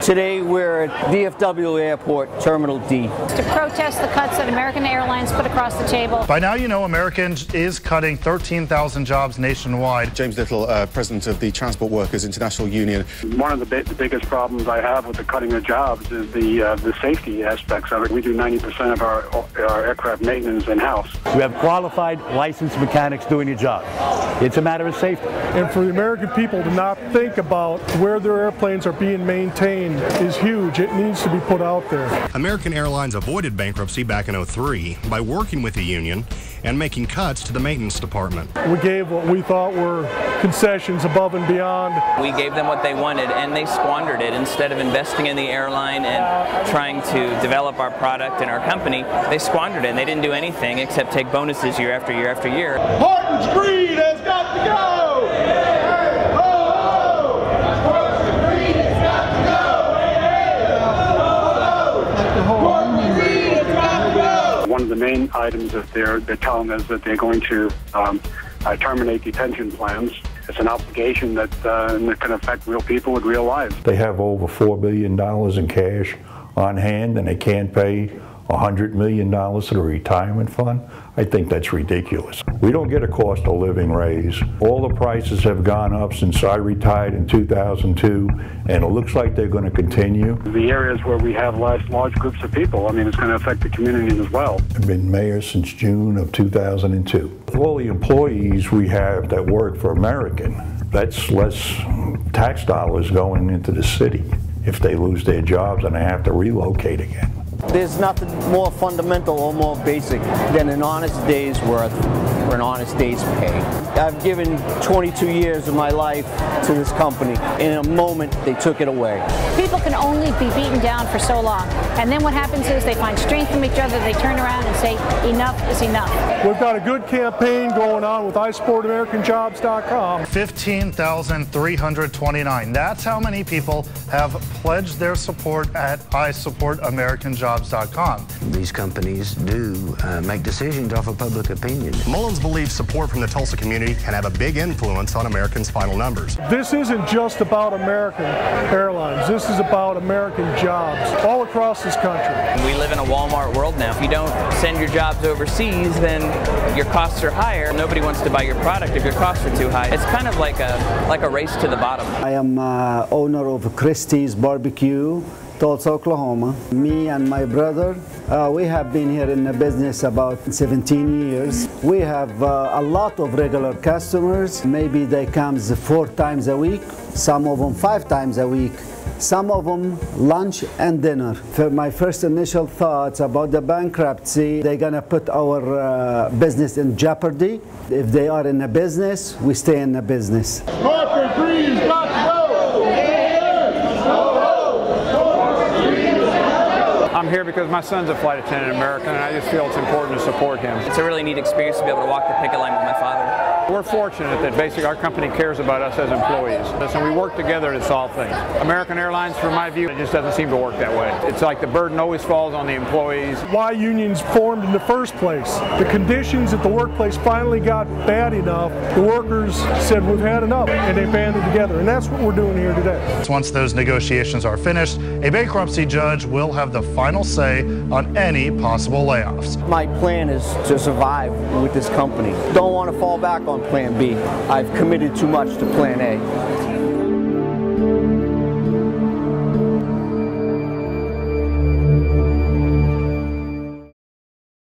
Today we're at DFW Airport, Terminal D. To protest the cuts that American Airlines put across the table. By now you know American is cutting 13,000 jobs nationwide. James Little, president of the Transport Workers International Union. One of the biggest problems I have with the cutting of jobs is the safety aspects of it. We do 90% of our aircraft maintenance in-house. We have qualified, licensed mechanics doing your job. It's a matter of safety. And for the American people to not think about where their airplanes are being maintained is huge. It needs to be put out there. American Airlines avoided bankruptcy back in '03 by working with the union and making cuts to the maintenance department. We gave what we thought were concessions above and beyond. We gave them what they wanted and they squandered it. Instead of investing in the airline and trying to develop our product and our company, they squandered it and they didn't do anything except take bonuses year after year after year. Martin's greed has got to go! One of the main items that they're telling us that they're going to terminate the pension plans. It's an obligation that can affect real people with real lives. They have over $4 billion in cash on hand and they can't pay $100 million to the retirement fund. I think that's ridiculous. We don't get a cost of living raise. All the prices have gone up since I retired in 2002, and it looks like they're going to continue. The areas where we have large groups of people, I mean, it's going to affect the community as well. I've been mayor since June of 2002. With all the employees we have that work for American, that's less tax dollars going into the city if they lose their jobs and they have to relocate again. There's nothing more fundamental or more basic than an honest day's worth for an honest day's pay. I've given 22 years of my life to this company. In a moment, they took it away. People can only be beaten down for so long. And then what happens is they find strength from each other, they turn around and say, enough is enough. We've got a good campaign going on with ISupportAmericanJobs.com. 15,329. That's how many people have pledged their support at ISupportAmericanJobs.com. These companies do make decisions off of public opinion. Mullins believes support from the Tulsa community can have a big influence on Americans' final numbers. This isn't just about American Airlines. This is about American jobs all across this country. We live in a Walmart world now. If you don't send your jobs overseas, then your costs are higher. Nobody wants to buy your product if your costs are too high. It's kind of like a race to the bottom. I am owner of Christie's Barbecue, Tulsa, Oklahoma. Me and my brother, we have been here in the business about 17 years. We have a lot of regular customers. Maybe they come 4 times a week, some of them 5 times a week, some of them lunch and dinner. For my first initial thoughts about the bankruptcy, they're gonna put our business in jeopardy. If they are in the business, we stay in the business. Corporate greed has got to go! I'm here because my son's a flight attendant in American, and I just feel it's important to support him. It's a really neat experience to be able to walk the picket line with my father. We're fortunate that basically our company cares about us as employees, and we work together to solve things. American Airlines, from my view, it just doesn't seem to work that way. It's like the burden always falls on the employees. Why unions formed in the first place. The conditions at the workplace finally got bad enough, the workers said we've had enough, and they banded together, and that's what we're doing here today. Once those negotiations are finished, a bankruptcy judge will have the final say on any possible layoffs. My plan is to survive with this company. Don't want to fall back on plan B. I've committed too much to plan A.